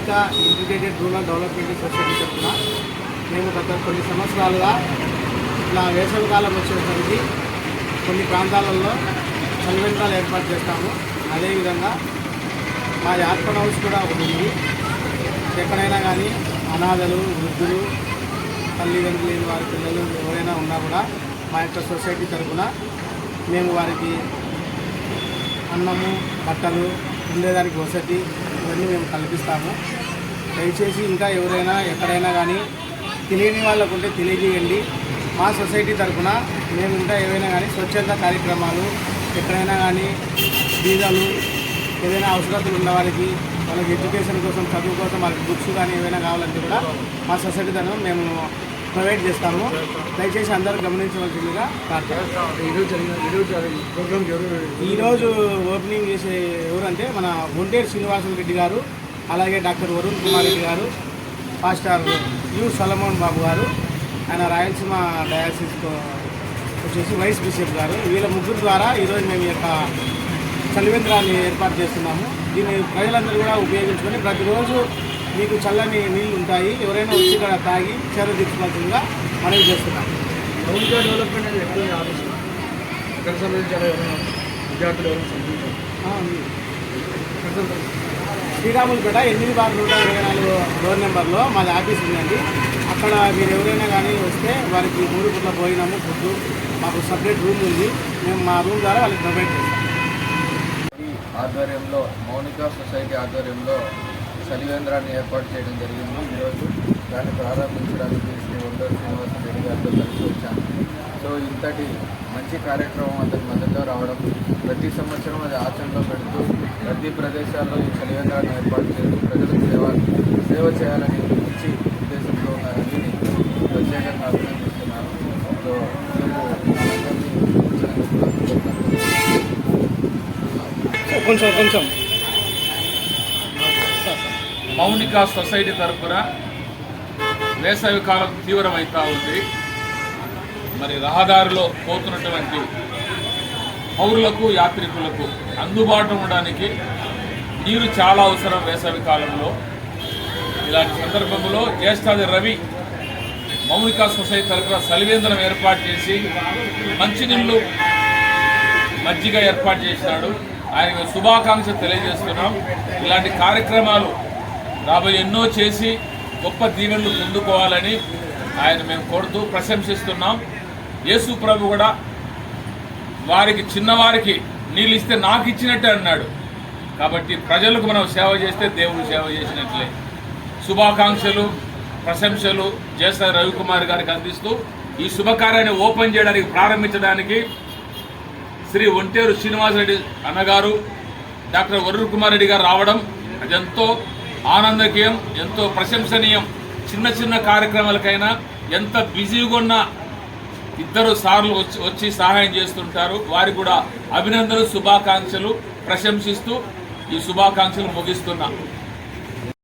ఆధునిక integrated rural development society తరఫున మేము గత కొన్ని సంవత్సరాలుగా ఇలా వేసవికాలం వచ్చేసరికి కొన్ని ప్రాంతాలలో చలివేంద్రాలు ఏర్పాటు చేస్తాము. అదేవిధంగా మా యార్పన్ హౌస్ కూడా ఒకటి ఉంది. ఎక్కడైనా కానీ అనాథలు, వృద్ధులు, తల్లిదండ్రులు లేని వారి పిల్లలు ఎవరైనా ఉన్నా కూడా మా యొక్క సొసైటీ తరఫున మేము వారికి అన్నము, బట్టలు, ఉండేదానికి వసతి ఇవన్నీ మేము కల్పిస్తాము. దయచేసి ఇంకా ఎవరైనా ఎక్కడైనా కానీ తెలియని వాళ్ళకు ఉంటే తెలియజేయండి. మా సొసైటీ తరఫున మేము ఇంకా ఏవైనా కానీ స్వచ్ఛంద కార్యక్రమాలు ఎక్కడైనా కానీ బీదలు ఏదైనా అవసరతలు ఉన్న వారికి వాళ్ళకి ఎడ్యుకేషన్ కోసం, చదువు కోసం వాళ్ళకి బుక్స్ కానీ ఏవైనా కావాలంటే కూడా మా సొసైటీ తరఫున మేము ప్రొవైడ్ చేస్తాము. దయచేసి అందరూ గమనించవలసిందిగా ఈరోజు ఓపెనింగ్ చేసే ఎవరంటే మన ఒంటేరు శ్రీనివాసులు రెడ్డి గారు, అలాగే డాక్టర్ వరుణ్ కుమార్ రెడ్డి గారు, పాస్టర్ యు సొలమోన్ బాబు గారు, ఆయన రాయలసీమ డయాసిస్ వచ్చేసి వైస్ బిషప్ గారు. వీళ్ళ ముగ్గురు ద్వారా ఈరోజు మేము ఈ యొక్క చలివేంద్రాన్ని ఏర్పాటు చేస్తున్నాము. దీన్ని ప్రజలందరూ కూడా ఉపయోగించుకొని ప్రతిరోజు మీకు చల్లని నీళ్ళు ఉంటాయి, ఎవరైనా వచ్చి ఇక్కడ తాగి చేర తీర్చుకోవాల్సిందిగా మనవి చేస్తున్నాం. మౌలిక డెవలప్మెంట్ అనేది ఎక్కడ ఆలోచన ఎక్కడ సంబంధించాలి, విద్యార్థులు శ్రీరాములపేట 8/124 డోర్ నెంబర్లో మాది ఆఫీస్ ఉందండి. అక్కడ మీరు ఎవరైనా కానీ వస్తే వారికి 3 పూట్ల భోజనము, ఫుడ్, మాకు సపరేట్ రూమ్ ఉంది. మేము మా రూమ్ ద్వారా వాళ్ళకి ప్రొవైడ్ చేస్తాం. ఈ ఆధ్వర్యంలో మౌనిక సొసైటీ ఆధ్వర్యంలో చలివేంద్రాన్ని ఏర్పాటు చేయడం జరిగింది. ఈరోజు దాన్ని ప్రారంభించడానికి శ్రీ ఒంటేరు శ్రీనివాస రెడ్డి గారితో కలిసి వచ్చాను. సో ఇంతటి మంచి కార్యక్రమం అతని మద్దతులో రావడం, ప్రతి సంవత్సరం అది ఆచరణలో పెడుతూ ప్రతి ప్రదేశాల్లో ఈ చలివేంద్రాన్ని ఏర్పాటు చేస్తూ ప్రజలకు సేవ చేయాలని మంచి ఉద్దేశంతో ఉన్నారని ప్రత్యేకంగా అభినందిస్తున్నాను. సో కొంచెం మౌనిక సొసైటీ తరఫున వేసవి కాలం తీవ్రమవుతూ ఉంది. మరి రహదారిలో పోతున్నటువంటి పౌరులకు, యాత్రికులకు అందుబాటులో ఉండడానికి నీరు చాలా అవసరం వేసవి కాలంలో. ఇలాంటి సందర్భంలో జ్యేష్ఠాది రవి మౌనిక సొసైటీ తరఫున చలివేంద్రం ఏర్పాటు చేసి మంచినీళ్ళు, మజ్జిగ ఏర్పాటు చేసినాడు. ఆయనకు శుభాకాంక్షలు తెలియజేస్తున్నాం. ఇలాంటి కార్యక్రమాలు రాబోయే ఎన్నో చేసి గొప్ప దీవెనలు పొందుకోవాలని ఆయన మేము కోరుతూ ప్రశంసిస్తున్నాం. యేసు ప్రభు కూడా వారికి, చిన్నవారికి నీళ్ళు ఇస్తే నాకు ఇచ్చినట్టే అన్నాడు. కాబట్టి ప్రజలకు మనం సేవ చేస్తే దేవుడు సేవ చేసినట్లే. శుభాకాంక్షలు, ప్రశంసలు జేసా రవికుమార్ గారికి అందిస్తూ ఈ శుభకార్యాన్ని ఓపెన్ చేయడానికి, ప్రారంభించడానికి శ్రీ ఒంటేరు శ్రీనివాసరెడ్డి అన్నగారు, డాక్టర్ వరుణ్ కుమార్ రెడ్డి గారు రావడం అదెంతో ఆనందకీయం, ఎంతో ప్రశంసనీయం. చిన్న చిన్న కార్యక్రమాలకైనా ఎంత బిజీగా ఉన్న ఇద్దరు సార్లు వచ్చి సహాయం చేస్తుంటారు. వారికి కూడా అభినందనలు, శుభాకాంక్షలు ప్రశంసిస్తూ ఈ శుభాకాంక్షలు ముగిస్తున్నా.